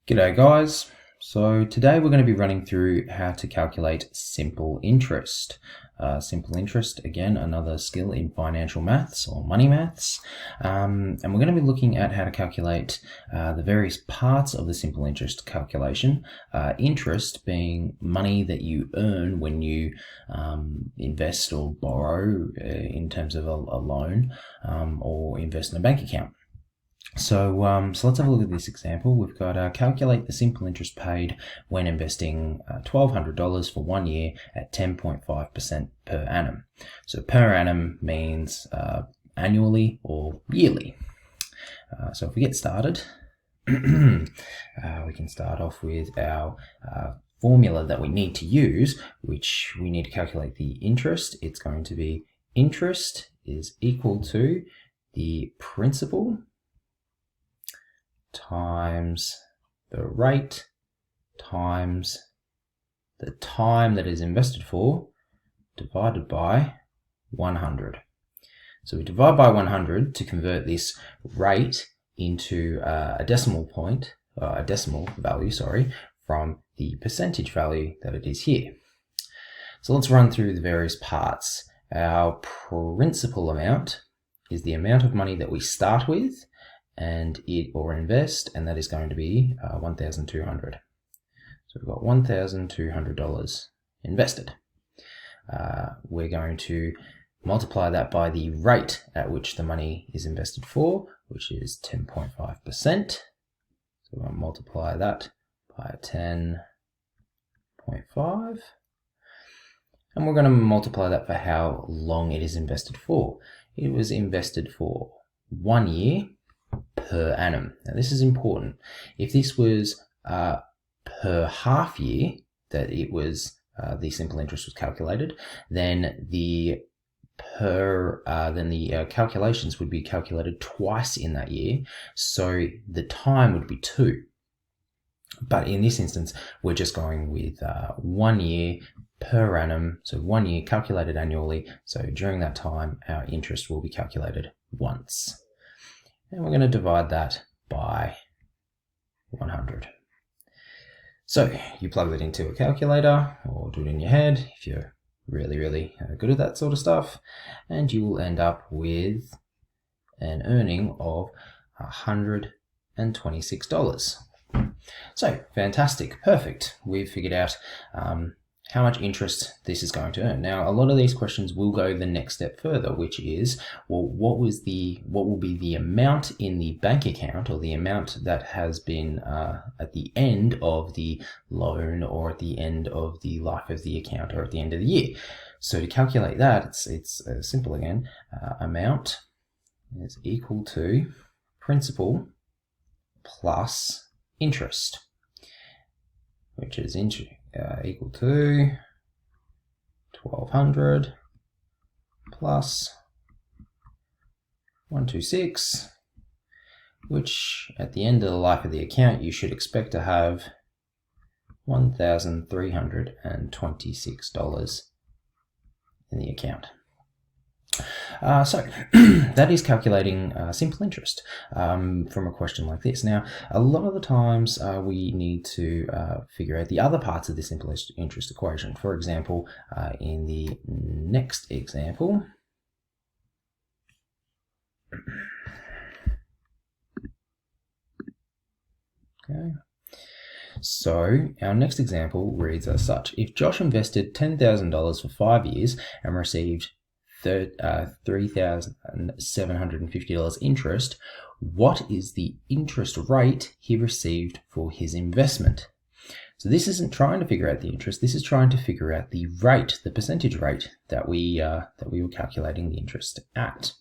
G'day guys. So today we're going to be running through how to calculate simple interest. Simple interest, again, another skill in financial maths or money maths. And we're going to be looking at how to calculate the various parts of the simple interest calculation. Interest being money that you earn when you invest or borrow in terms of a loan or invest in a bank account. So let's have a look at this example. We've got calculate the simple interest paid when investing $1,200 for 1 year at 10.5% per annum. So per annum means annually or yearly. So if we get started, we can start off with our formula that we need to use, which we need to calculate the interest. It's going to be interest is equal to the principal times the rate times the time that is invested for divided by 100. So we divide by 100 to convert this rate into a decimal value, from the percentage value that it is here. So let's run through the various parts. Our principal amount is the amount of money that we start with and invest, and that is going to be $1,200. So we've got $1,200 invested. We're going to multiply that by the rate at which the money is invested for, which is 10.5%. So we're going to multiply that by 10.5. And we're going to multiply that for how long it is invested for. It was invested for 1 year per annum. Now this is important. If this was per half year that it was the simple interest was calculated, then the calculations would be calculated twice in that year, so the time would be 2. But in this instance, we're just going with 1 year per annum, so 1 year calculated annually. So during that time, our interest will be calculated once. And we're going to divide that by 100. So you plug that into a calculator or do it in your head if you're really good at that sort of stuff, and you will end up with an earning of $126. So fantastic, perfect. We've figured out how much interest this is going to earn. Now, a lot of these questions will go the next step further, which is, well, what will be the amount in the bank account, or the amount that has been at the end of the loan, or at the end of the life of the account, or at the end of the year. So to calculate that, it's simple again. Amount is equal to principal plus interest, which is equal to 1,200 plus 126, which at the end of the life of the account you should expect to have $1,326 in the account. So that is calculating simple interest from a question like this. Now, a lot of the times we need to figure out the other parts of the simple interest equation. For example, in the next example, okay. So our next example reads as such: if Josh invested $10,000 for 5 years and received $3,750 interest, what is the interest rate he received for his investment? So this isn't trying to figure out the interest, this is trying to figure out the rate, the percentage rate that we were calculating the interest at.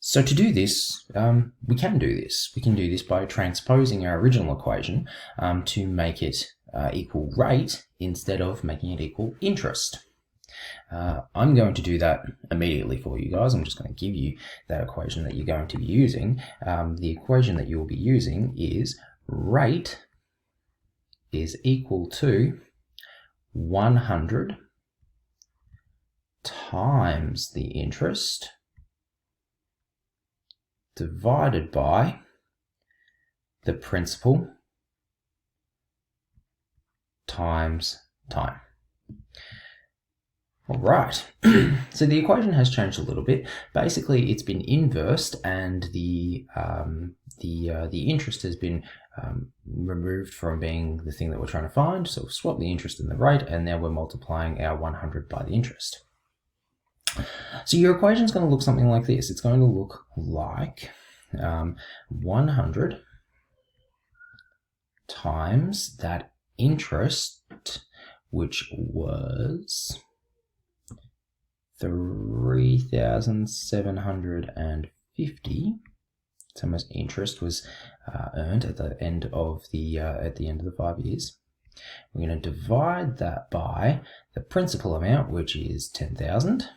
So to do this, we can do this. We can do this by transposing our original equation to make it equal rate instead of making it equal interest. I'm going to do that immediately for you guys. I'm just going to give you that equation that you're going to be using. The equation that you will be using is rate is equal to 100 times the interest divided by the principal times time. All right, so the equation has changed a little bit. Basically, it's been inversed, and the interest has been removed from being the thing that we're trying to find. So we've swapped the interest and the rate, and now we're multiplying our 100 by the interest. So your equation is going to look something like this. It's going to look like 100 times that interest, which was 3,750. So much interest was earned at the end of the 5 years. We're going to divide that by the principal amount, which is 10,000,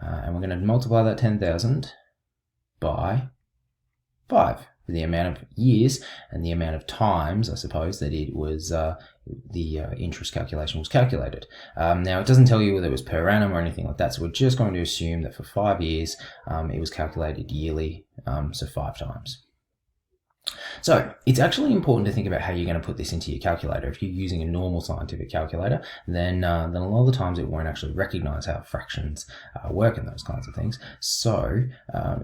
and we're going to multiply that 10,000 by 5. The amount of years and the amount of times, I suppose, that it was the interest calculation was calculated. Now, it doesn't tell you whether it was per annum or anything like that, so we're just going to assume that for 5 years it was calculated yearly, so 5 times. So it's actually important to think about how you're going to put this into your calculator. If you're using a normal scientific calculator, then a lot of the times it won't actually recognize how fractions work and those kinds of things. So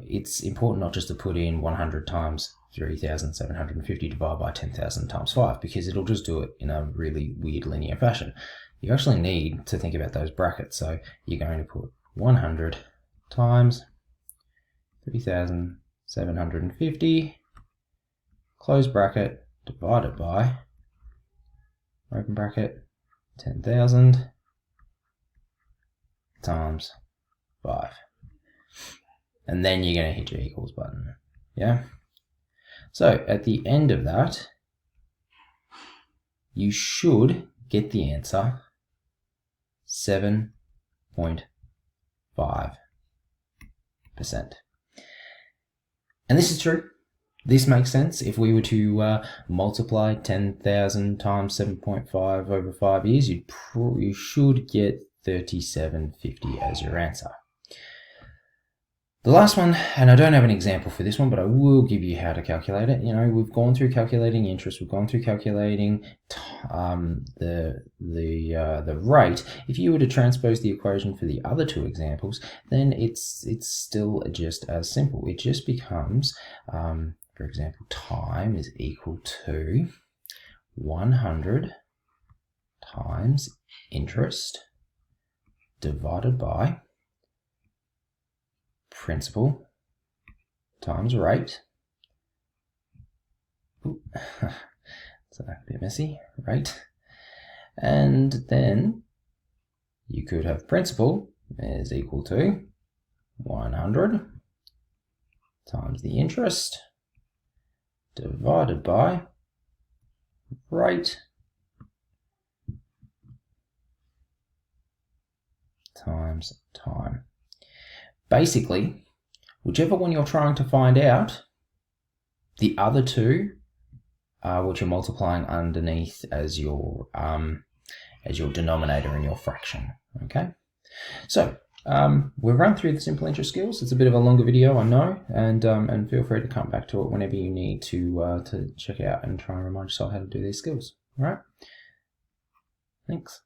it's important not just to put in 100 times 3,750 divided by 10,000 times 5, because it'll just do it in a really weird linear fashion. You actually need to think about those brackets. So you're going to put 100 times 3,750 close bracket divided by open bracket 10,000 times 5, and then you're going to hit your equals button. Yeah, so at the end of that you should get the answer 7.5%, and this is true. This makes sense. If we were to multiply 10,000 times 7.5 over 5 years, you should get 3750 as your answer. The last one, and I don't have an example for this one, but I will give you how to calculate it. You know, we've gone through calculating interest, we've gone through calculating the rate. If you were to transpose the equation for the other two examples, then it's still just as simple. It just becomes, for example, time is equal to 100 times interest divided by principal times rate. It's a bit messy, rate. And then you could have principal is equal to 100 times the interest divided by rate times time. Basically, whichever one you're trying to find out, the other two are what you're multiplying underneath as your denominator in your fraction. Okay, so we've run through the simple interest skills. It's a bit of a longer video, I know, and feel free to come back to it whenever you need to check out and try and remind yourself how to do these skills. All right, thanks.